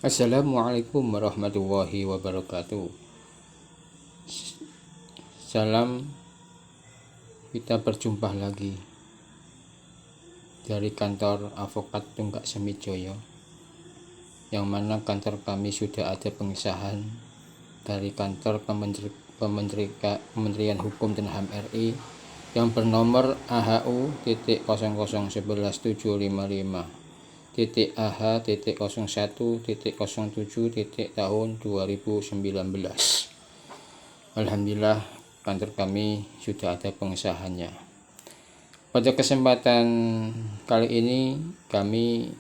Assalamualaikum warahmatullahi wabarakatuh. Salam, kita berjumpa lagi dari kantor Advokat Tunggak Semijoyo, yang mana kantor kami sudah ada pengesahan dari kantor Kementerian Hukum dan HAM RI yang bernomor AHU.011-01-01.07. Alhamdulillah, kantor kami sudah ada pengesahannya. Pada kesempatan kali ini kami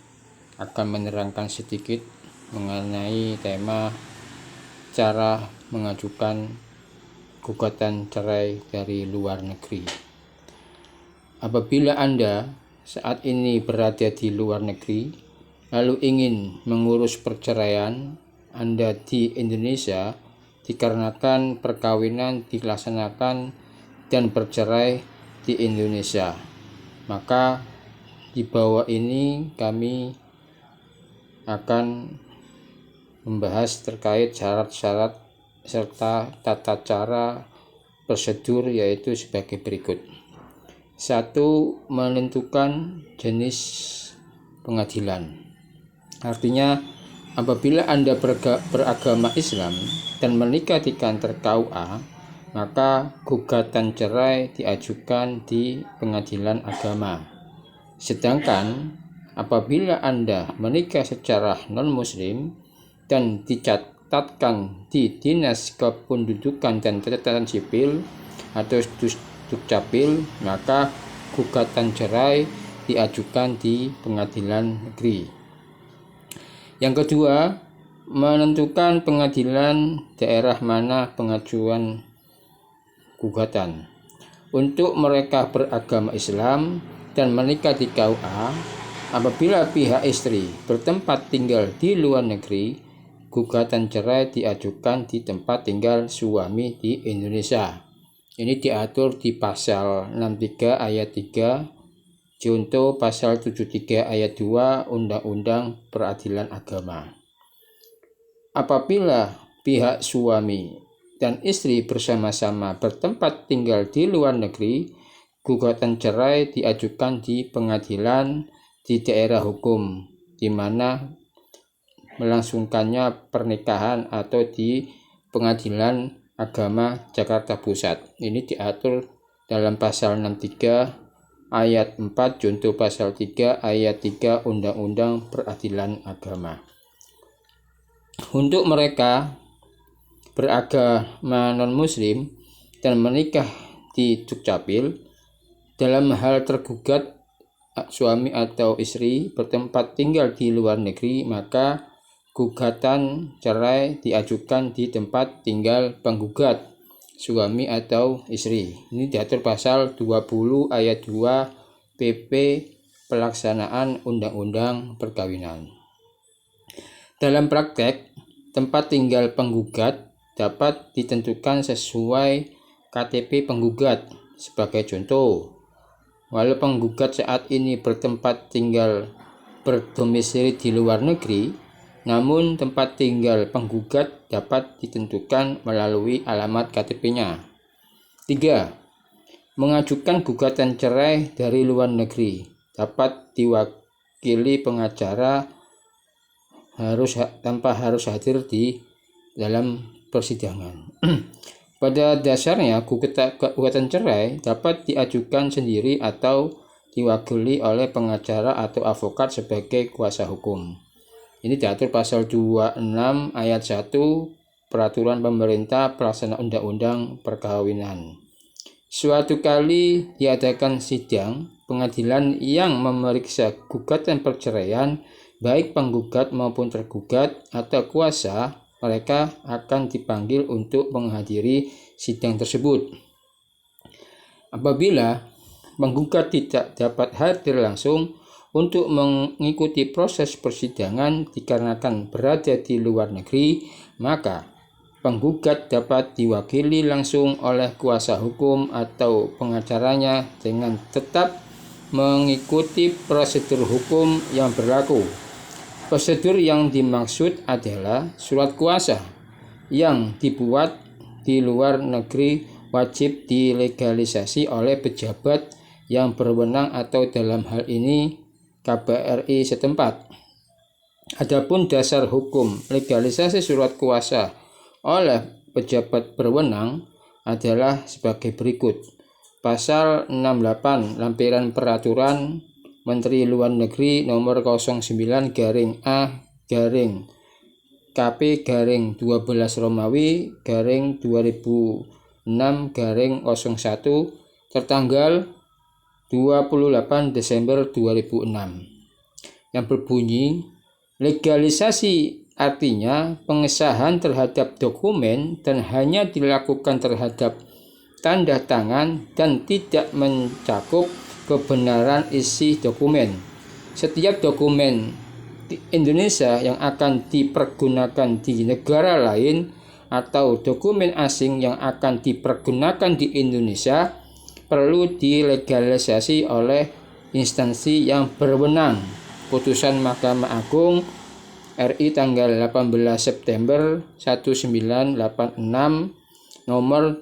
akan menerangkan sedikit mengenai tema cara mengajukan gugatan cerai dari luar negeri. Apabila Anda saat ini berada di luar negeri lalu ingin mengurus perceraian Anda di Indonesia dikarenakan perkawinan dilaksanakan dan bercerai di Indonesia, maka di bawah ini kami akan membahas terkait syarat-syarat serta tata cara prosedur, yaitu sebagai berikut. 1. Menentukan jenis pengadilan. Artinya, apabila Anda beragama Islam dan menikah di kantor KUA, maka gugatan cerai diajukan di pengadilan agama. Sedangkan apabila Anda menikah secara non-muslim dan dicatatkan di Dinas Kependudukan dan Catatan Sipil atau Dukcapil, maka gugatan cerai diajukan di pengadilan negeri. Yang kedua, menentukan pengadilan daerah mana pengajuan gugatan. Untuk mereka beragama Islam dan menikah di KUA, apabila pihak istri bertempat tinggal di luar negeri, gugatan cerai diajukan di tempat tinggal suami di Indonesia. Ini diatur di pasal 63 ayat 3, contoh pasal 73 ayat 2 Undang-Undang Peradilan Agama. Apabila pihak suami dan istri bersama-sama bertempat tinggal di luar negeri, gugatan cerai diajukan di pengadilan di daerah hukum di mana melangsungkannya pernikahan atau di Pengadilan Agama Jakarta Pusat. Ini diatur dalam pasal 63 ayat 4 contoh pasal 3 ayat 3 Undang-Undang Peradilan Agama. Untuk mereka beragama non-muslim dan menikah di Dukcapil, dalam hal tergugat suami atau istri bertempat tinggal di luar negeri, maka gugatan cerai diajukan di tempat tinggal penggugat suami atau istri. Ini diatur pasal 20 ayat 2 PP Pelaksanaan Undang-Undang Perkawinan. Dalam praktek, tempat tinggal penggugat dapat ditentukan sesuai KTP penggugat. Sebagai contoh, walau penggugat saat ini bertempat tinggal berdomisili di luar negeri, namun tempat tinggal penggugat dapat ditentukan melalui alamat KTP-nya. 3. Mengajukan gugatan cerai dari luar negeri dapat diwakili pengacara tanpa harus hadir di dalam persidangan. Pada dasarnya, gugatan cerai dapat diajukan sendiri atau diwakili oleh pengacara atau advokat sebagai kuasa hukum. Ini diatur pasal 26 ayat 1 Peraturan Pemerintah Pelaksana Undang-Undang Perkawinan. Suatu kali diadakan sidang pengadilan yang memeriksa gugatan perceraian, baik penggugat maupun tergugat atau kuasa, mereka akan dipanggil untuk menghadiri sidang tersebut. Apabila penggugat tidak dapat hadir langsung untuk mengikuti proses persidangan dikarenakan berada di luar negeri, maka penggugat dapat diwakili langsung oleh kuasa hukum atau pengacaranya dengan tetap mengikuti prosedur hukum yang berlaku. Prosedur yang dimaksud adalah surat kuasa yang dibuat di luar negeri wajib dilegalisasi oleh pejabat yang berwenang atau dalam hal ini KBRI setempat. Adapun dasar hukum legalisasi surat kuasa oleh pejabat berwenang adalah sebagai berikut. Pasal 68 lampiran peraturan Menteri Luar Negeri nomor 09/A/KP/12 Romawi /2006/01 tertanggal 28 Desember 2006 yang berbunyi, legalisasi artinya pengesahan terhadap dokumen dan hanya dilakukan terhadap tanda tangan dan tidak mencakup kebenaran isi dokumen. Setiap dokumen di Indonesia yang akan dipergunakan di negara lain atau dokumen asing yang akan dipergunakan di Indonesia perlu dilegalisasi oleh instansi yang berwenang. Putusan Mahkamah Agung RI tanggal 18 September 1986 nomor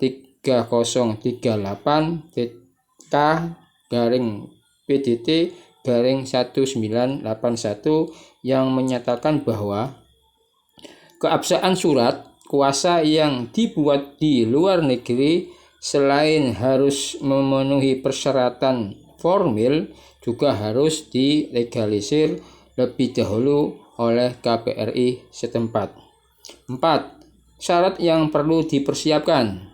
3038-PDT-1981 yang menyatakan bahwa keabsahan surat kuasa yang dibuat di luar negeri selain harus memenuhi persyaratan formil juga harus dilegalisir lebih dahulu oleh KBRI setempat. 4. Syarat yang perlu dipersiapkan.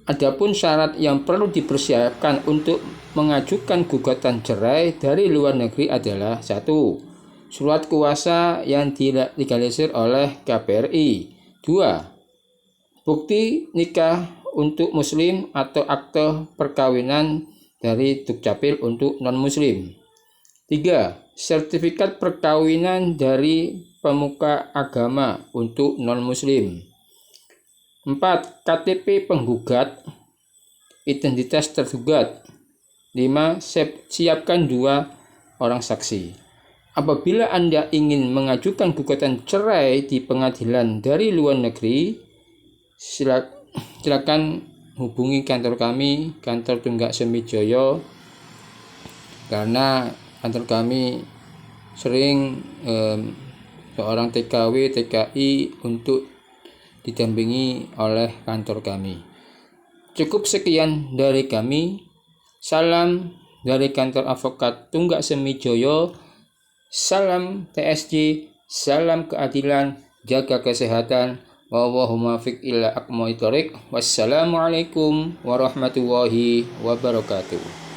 Adapun syarat yang perlu dipersiapkan untuk mengajukan gugatan cerai dari luar negeri adalah 1. Surat kuasa yang dilegalisir oleh KBRI. 2. Bukti nikah untuk muslim atau akte perkawinan dari Dukcapil untuk non-muslim. 3. Sertifikat perkawinan dari pemuka agama untuk non-muslim. 4. KTP penggugat, identitas tergugat. 5. Siapkan 2 orang saksi. Apabila Anda ingin mengajukan gugatan cerai di pengadilan dari luar negeri, silakan hubungi kantor kami, kantor Tunggak Semijoyo, karena kantor kami sering seorang TKW, TKI untuk didampingi oleh kantor kami. Cukup sekian dari kami. Salam dari kantor advokat Tunggak Semijoyo. Salam TSJ, salam keadilan, jaga kesehatan. Wallahumma fiq illa aqmoi thoriq. Wassalamualaikum warahmatullahi wabarakatuh.